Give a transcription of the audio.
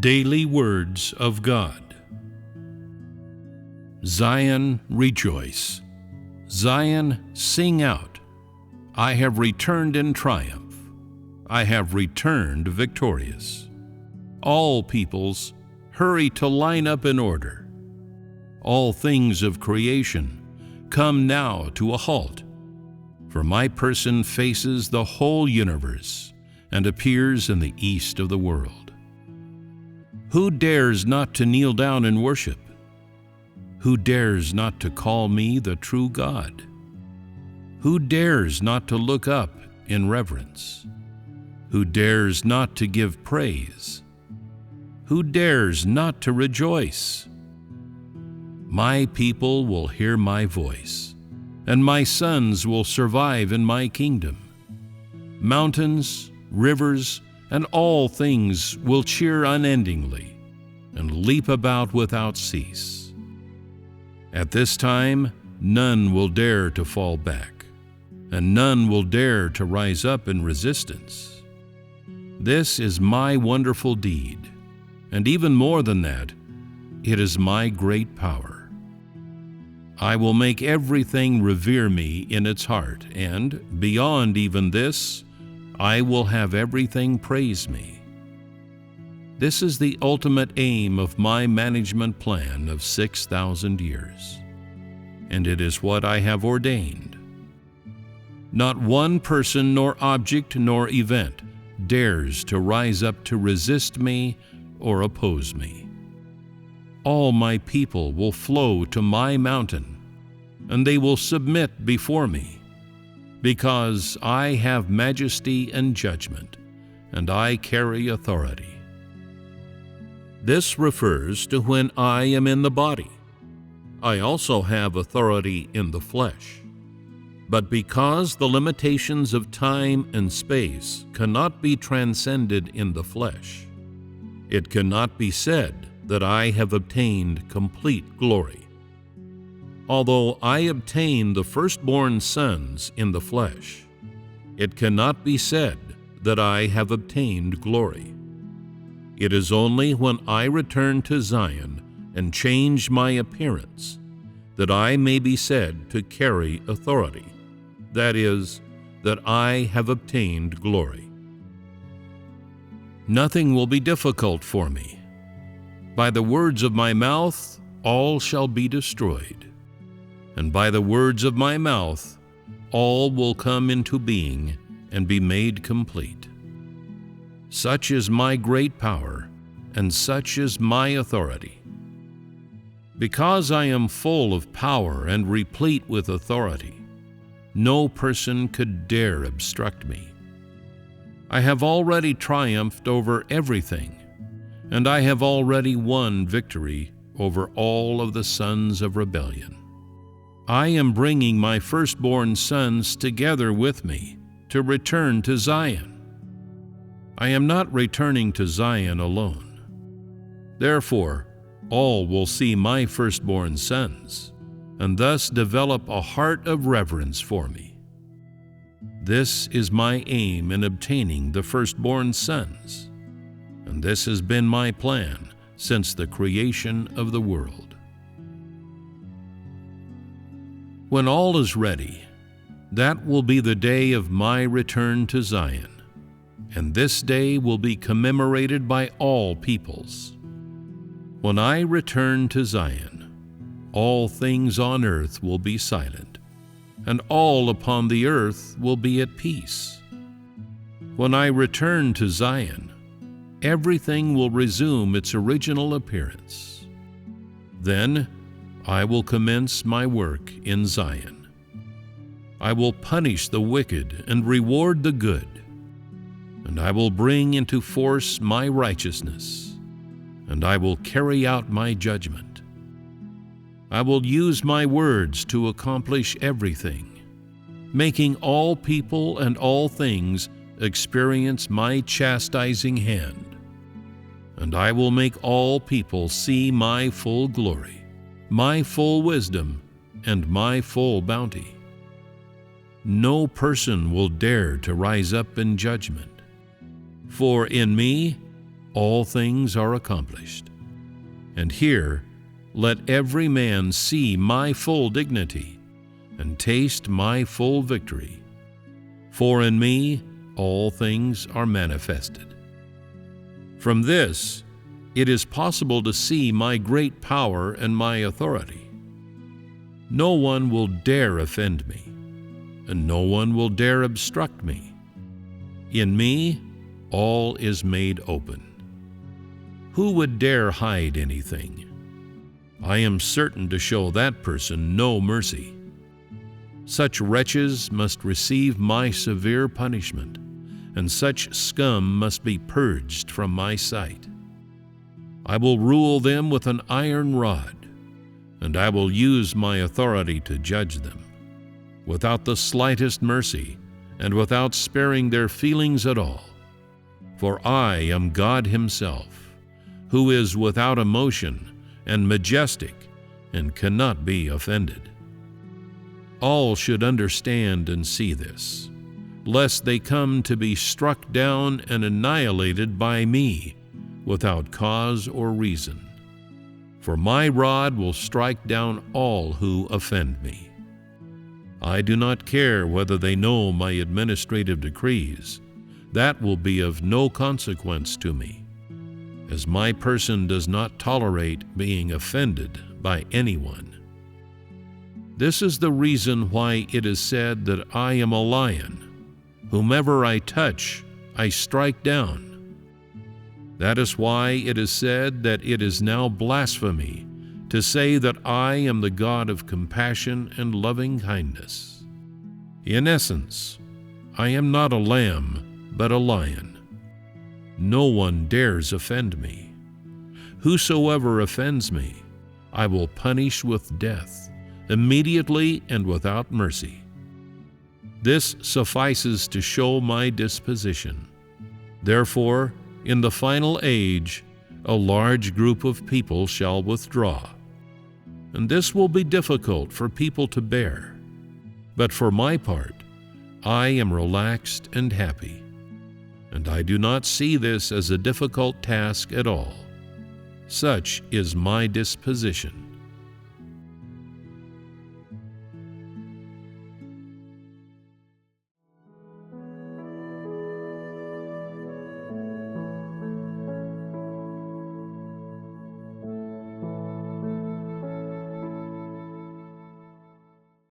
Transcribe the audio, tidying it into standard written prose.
Daily Words of God. Zion, rejoice. Zion, sing out. I have returned in triumph. I have returned victorious. All peoples, hurry to line up in order. All things of creation, come now to a halt. For my person faces the whole universe and appears in the east of the world. Who dares not to kneel down and worship? Who dares not to call me the true God? Who dares not to look up in reverence? Who dares not to give praise? Who dares not to rejoice? My people will hear my voice, and my sons will survive in my kingdom. Mountains, rivers, and all things will cheer unendingly and leap about without cease. At this time, none will dare to fall back, and none will dare to rise up in resistance. This is my wonderful deed, and even more than that, it is my great power. I will make everything revere me in its heart, and beyond even this, I will have everything praise me. This is the ultimate aim of my management plan of 6,000 years, and it is what I have ordained. Not one person nor object nor event dares to rise up to resist me or oppose me. All my people will flow to my mountain, and they will submit before me, because I have majesty and judgment, and I carry authority. This refers to when I am in the body. I also have authority in the flesh. But because the limitations of time and space cannot be transcended in the flesh, it cannot be said that I have obtained complete glory. Although I obtain the firstborn sons in the flesh, it cannot be said that I have obtained glory. It is only when I return to Zion and change my appearance that I may be said to carry authority, that is, that I have obtained glory. Nothing will be difficult for me. By the words of my mouth, all shall be destroyed. And by the words of my mouth, all will come into being and be made complete. Such is my great power, and such is my authority. Because I am full of power and replete with authority, no person could dare obstruct me. I have already triumphed over everything, and I have already won victory over all of the sons of rebellion. I am bringing my firstborn sons together with me to return to Zion. I am not returning to Zion alone. Therefore, all will see my firstborn sons, and thus develop a heart of reverence for me. This is my aim in obtaining the firstborn sons, and this has been my plan since the creation of the world. When all is ready, that will be the day of my return to Zion, and this day will be commemorated by all peoples. When I return to Zion, all things on earth will be silent, and all upon the earth will be at peace. When I return to Zion, everything will resume its original appearance. Then I will commence my work in Zion. I will punish the wicked and reward the good, and I will bring into force my righteousness, and I will carry out my judgment. I will use my words to accomplish everything, making all people and all things experience my chastising hand, and I will make all people see my full glory, my full wisdom, and my full bounty. No person will dare to rise up in judgment, for in me all things are accomplished. And here let every man see my full dignity, and taste my full victory. For in me all things are manifested. From this it is possible to see my great power and my authority. No one will dare offend me, and no one will dare obstruct me. In me all is made open. Who would dare hide anything? I am certain to show that person no mercy. Such wretches must receive my severe punishment, and such scum must be purged from my sight. I will rule them with an iron rod, and I will use my authority to judge them, without the slightest mercy, and without sparing their feelings at all. For I am God Himself, who is without emotion and majestic, and cannot be offended. All should understand and see this, lest they come to be struck down and annihilated by me without cause or reason. For my rod will strike down all who offend me. I do not care whether they know my administrative decrees. That will be of no consequence to me, as my person does not tolerate being offended by anyone. This is the reason why it is said that I am a lion. Whomever I touch, I strike down. That is why it is said that it is now blasphemy to say that I am the God of compassion and loving kindness. In essence, I am not a lamb, but a lion. No one dares offend me. Whosoever offends me, I will punish with death, immediately and without mercy. This suffices to show my disposition. Therefore, in the final age, a large group of people shall withdraw. And this will be difficult for people to bear. But for my part, I am relaxed and happy. And I do not see this as a difficult task at all. Such is my disposition.